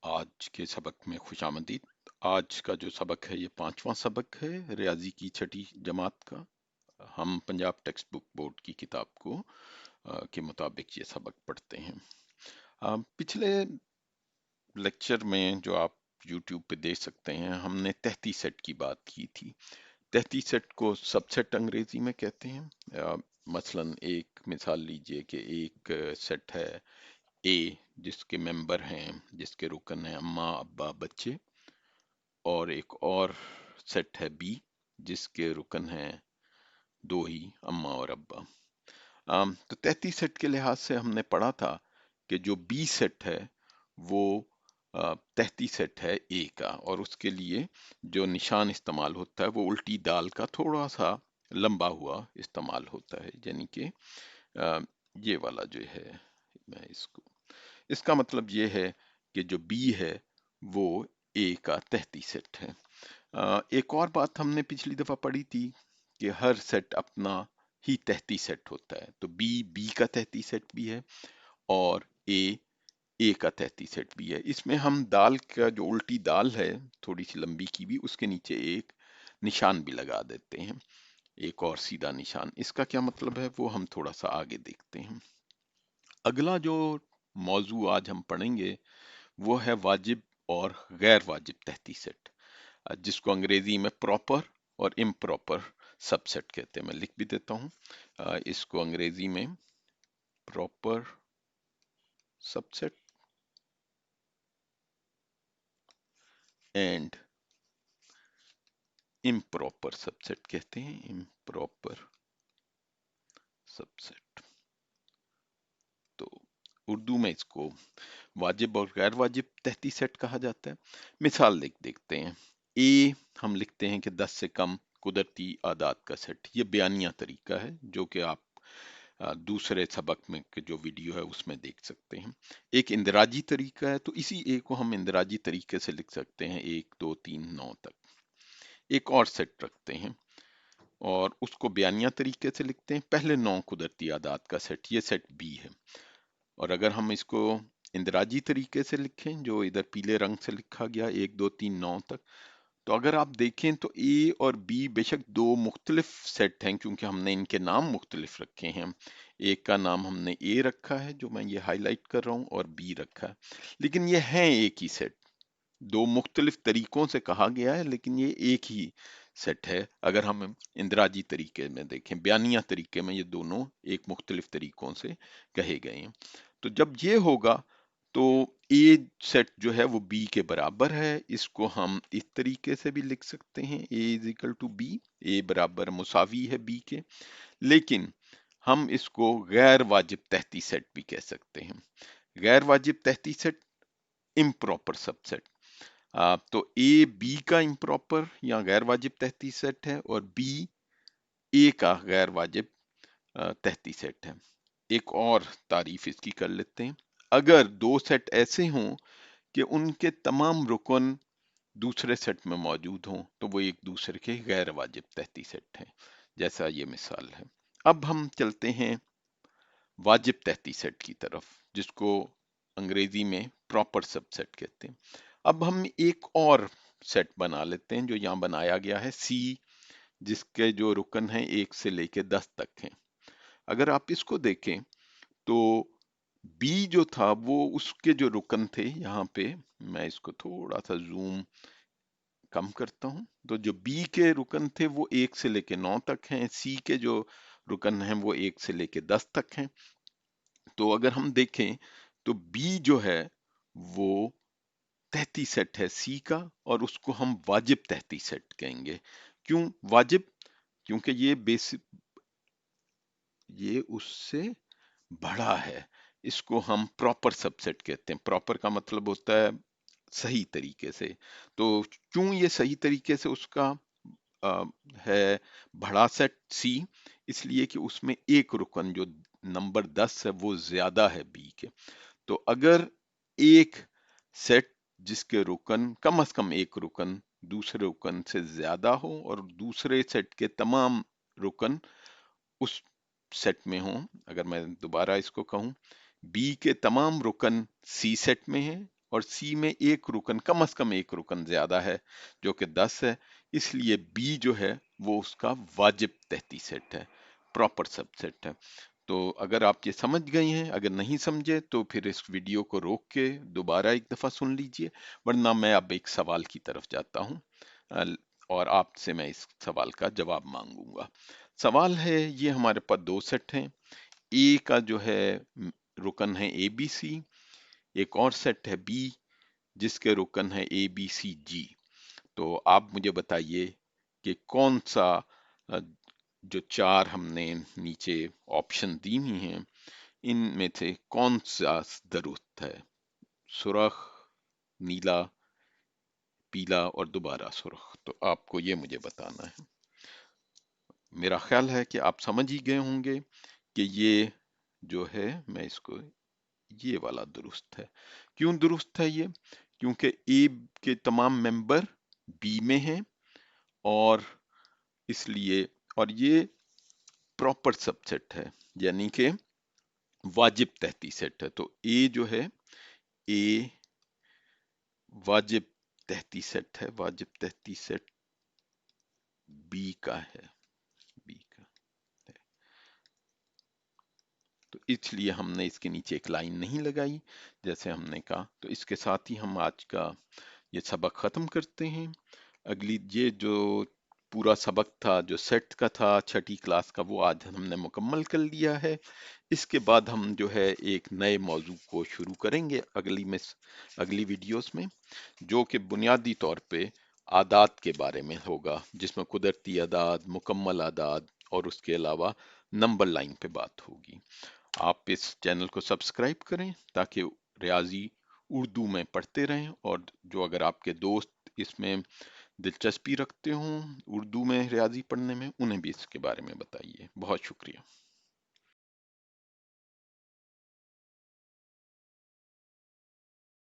आज के सबक में खुश आमदीद। आज का जो सबक है ये 5वां सबक है रियाजी की छठी जमात का। हम पंजाब टेक्स्ट बुक बोर्ड की किताब को के मुताबिक ये सबक पढ़ते हैं। पिछले लेक्चर में जो आप YouTube पे देख सकते हैं, हमने तहती सेट की बात की थी। तहती सेट को सबसेट अंग्रेजी में कहते हैं। मसलन एक मिसाल लीजिए कि एक सेट है ए, जिसके मेंबर हैं, जिसके रुकन हैं अम्मा अब्बा बच्चे, और एक और सेट है बी, जिसके रुकन हैं दो ही, अम्मा और अब्बा। तो 33 सेट के लिहाज से हमने पढ़ा था कि जो बी सेट है वो 33 सेट है ए का, और उसके लिए जो निशान इस्तेमाल होता है वो उल्टी दाल का थोड़ा सा लंबा हुआ इस्तेमाल होता है, यानी कि अ, ये वाला जो है, मैं इसको, इसका मतलब ये है कि जो बी है वो ए का 33 सेट है। एक और बात हमने पिछली दफा पढ़ी थी कि हर सेट अपना ही 33 सेट होता है, तो बी बी का 33 सेट भी है और ए का 33 सेट भी है। इसमें हम दाल का जो उल्टी दाल है थोड़ी सी लंबी की भी, उसके नीचे एक निशान भी लगा देते हैं, एक और सीधा निशान। इसका क्या मतलब है वो हम थोड़ा सा आगे देखते हैं। अगला जो मौजू आज हम पढ़ेंगे वो है वाजिब और गैर वाजिब तहती सेट, जिसको अंग्रेजी में प्रॉपर और इम्प्रॉपर सबसेट कहते हैं। मैं लिख भी देता हूँ इसको अंग्रेजी में proper subset and improper subset कहते हैं, इम्प्रॉपर सबसेट। तो उर्दू में इसको वाजिब और गैर वाजिब तहती सेट कहा जाता है। मिसाल देखते हैं। ए हम लिखते हैं कि 10 से कम कुदरती आदात का सेट। ये बयानिया तरीका है जो कि आप दूसरे सबक में के जो वीडियो है उसमें देख सकते हैं। एक इंदराजी तरीका है, तो इसी ए को हम इंदराजी तरीके से लिख सकते हैं 1 2 3 9 तक। एक और सेट रखते हैं और उसको बयानिया तरीके से लिखते हैं, पहले 9 कुदरती आदात का सेट, ये सेट बी है। और अगर हम इसको इंदराजी तरीके से लिखें, जो इधर पीले रंग से लिखा गया 1 2 3 9 तक, तो अगर आप देखें तो ए और बी बेशक दो मुख्तलिफ सेट हैं, क्योंकि हमने इनके नाम मुख्तलिफ रखे हैं। एक का नाम हमने ए रखा है जो मैं ये हाईलाइट कर रहा हूँ, और बी रखा है, लेकिन ये हैं एक ही सेट। दो मुख्तलिफ तरीकों से कहा गया है लेकिन ये एक ही सेट है। अगर हम इंदराजी तरीके में देखें, बयानिया तरीके में, ये दोनों एक मुख्तलिफ तरीकों से कहे गए हैं। तो जब ये होगा तो ए सेट जो है वो बी के बराबर है। इसको हम इस तरीके से भी लिख सकते हैं, ए इज इक्वल टू बी, ए बराबर मुसावी है बी के। लेकिन हम इसको गैर वाजिब तहती सेट भी कह सकते हैं। गैर वाजिब तहती सेट इम्प्रॉपर सबसेट। तो ए बी का इम्प्रॉपर या गैर वाजिब तहती सेट है, और बी ए का गैर वाजिब तहती सेट है। एक और तारीफ इसकी कर लेते हैं। अगर दो सेट ऐसे हों कि उनके तमाम रुकन दूसरे सेट में मौजूद हों, तो वो एक दूसरे के गैर वाजिब तहती सेट हैं, जैसा ये मिसाल है। अब हम चलते हैं वाजिब तहती सेट की तरफ, जिसको अंग्रेजी में प्रॉपर सबसेट कहते हैं। अब हम एक और सेट बना लेते हैं जो यहाँ बनाया गया है सी, जिसके जो रुकन हैं 1 से लेके 10 तक हैं। अगर आप इसको देखें तो बी जो था वो उसके जो रुकन थे, यहाँ पे मैं इसको थोड़ा सा जूम कम करता हूं, तो जो बी के रुकन थे वो 1 से लेके 9 तक हैं, सी के जो रुकन हैं वो 1 से लेके 10 तक हैं। तो अगर हम देखें तो बी जो है वो तहती सेट है सी का, और उसको हम वाजिब तहती सेट कहेंगे। क्यों वाजिब? क्योंकि ये बेसिक, ये उससे बड़ा है। इसको हम प्रॉपर सबसेट कहते हैं। प्रॉपर का मतलब होता है सही तरीके से। तो क्यों ये सही तरीके से उसका अ, है बड़ा सेट सी? इसलिए कि उसमें एक रुकन जो नंबर 10 है वो ज्यादा है बी के। तो अगर एक सेट जिसके रुकन कम से कम एक रुकन दूसरे रुकन से ज्यादा हो, और दूसरे सेट के तमाम रुकन उस सेट में हो, अगर मैं दोबारा इसको कहूं, बी के तमाम रुकन सी सेट में हैं और सी में एक रुकन, कम से कम एक रुकन ज्यादा है जो कि 10 है, इसलिए बी जो है वो उसका वाजिब तहती सेट है, प्रॉपर सबसेट है। तो अगर आप ये समझ गए हैं, अगर नहीं समझे तो फिर इस वीडियो को रोक के दोबारा एक दफा सुन लीजिए, वरना मैं अब एक सवाल की तरफ जाता हूँ और आपसे मैं इस सवाल का जवाब मांगूंगा। सवाल है, ये हमारे पास दो सेट हैं, ए का जो है रुकन है ए बी सी, एक और सेट है बी जिसके रुकन है ए बी सी जी। तो आप मुझे बताइए कि कौन सा अ, जो चार हमने नीचे ऑप्शन दी हुई हैं इनमें से कौन सा दुरुस्त है? सुरख, नीला, पीला और दोबारा सुर्ख। तो आपको ये मुझे बताना है। मेरा ख्याल है कि आप समझ ही गए होंगे कि ये जो है, मैं इसको, ये वाला दुरुस्त है। क्यों दुरुस्त है ये? क्योंकि ए के तमाम मेंबर बी में हैं, और इसलिए, और ये प्रॉपर सबसेट है, यानी कि वाजिब तहती सेट है। तो ए जो है, ए वाजिब तहती सेट है, वाजिब तहती सेट बी का है, बी का है। तो इसलिए हमने इसके नीचे एक लाइन नहीं लगाई जैसे हमने कहा। तो इसके साथ ही हम आज का ये सबक खत्म करते हैं। अगली, ये जो पूरा सबक था जो सेट का था छठी क्लास का, वो आज हमने मुकम्मल कर लिया है। इसके बाद हम जो है एक नए मौजू को शुरू करेंगे अगली वीडियोस में, जो कि बुनियादी तौर पे आदात के बारे में होगा, जिसमें कुदरती आदात, मुकम्मल आदात और उसके अलावा नंबर लाइन पे बात होगी। आप इस चैनल को सब्सक्राइब करें ताकि रियाजी उर्दू में पढ़ते रहें, और जो अगर आपके दोस्त इसमें दिलचस्पी रखते हों उर्दू में रियाजी पढ़ने में, उन्हें भी इसके बारे में बताइए। बहुत शुक्रिया।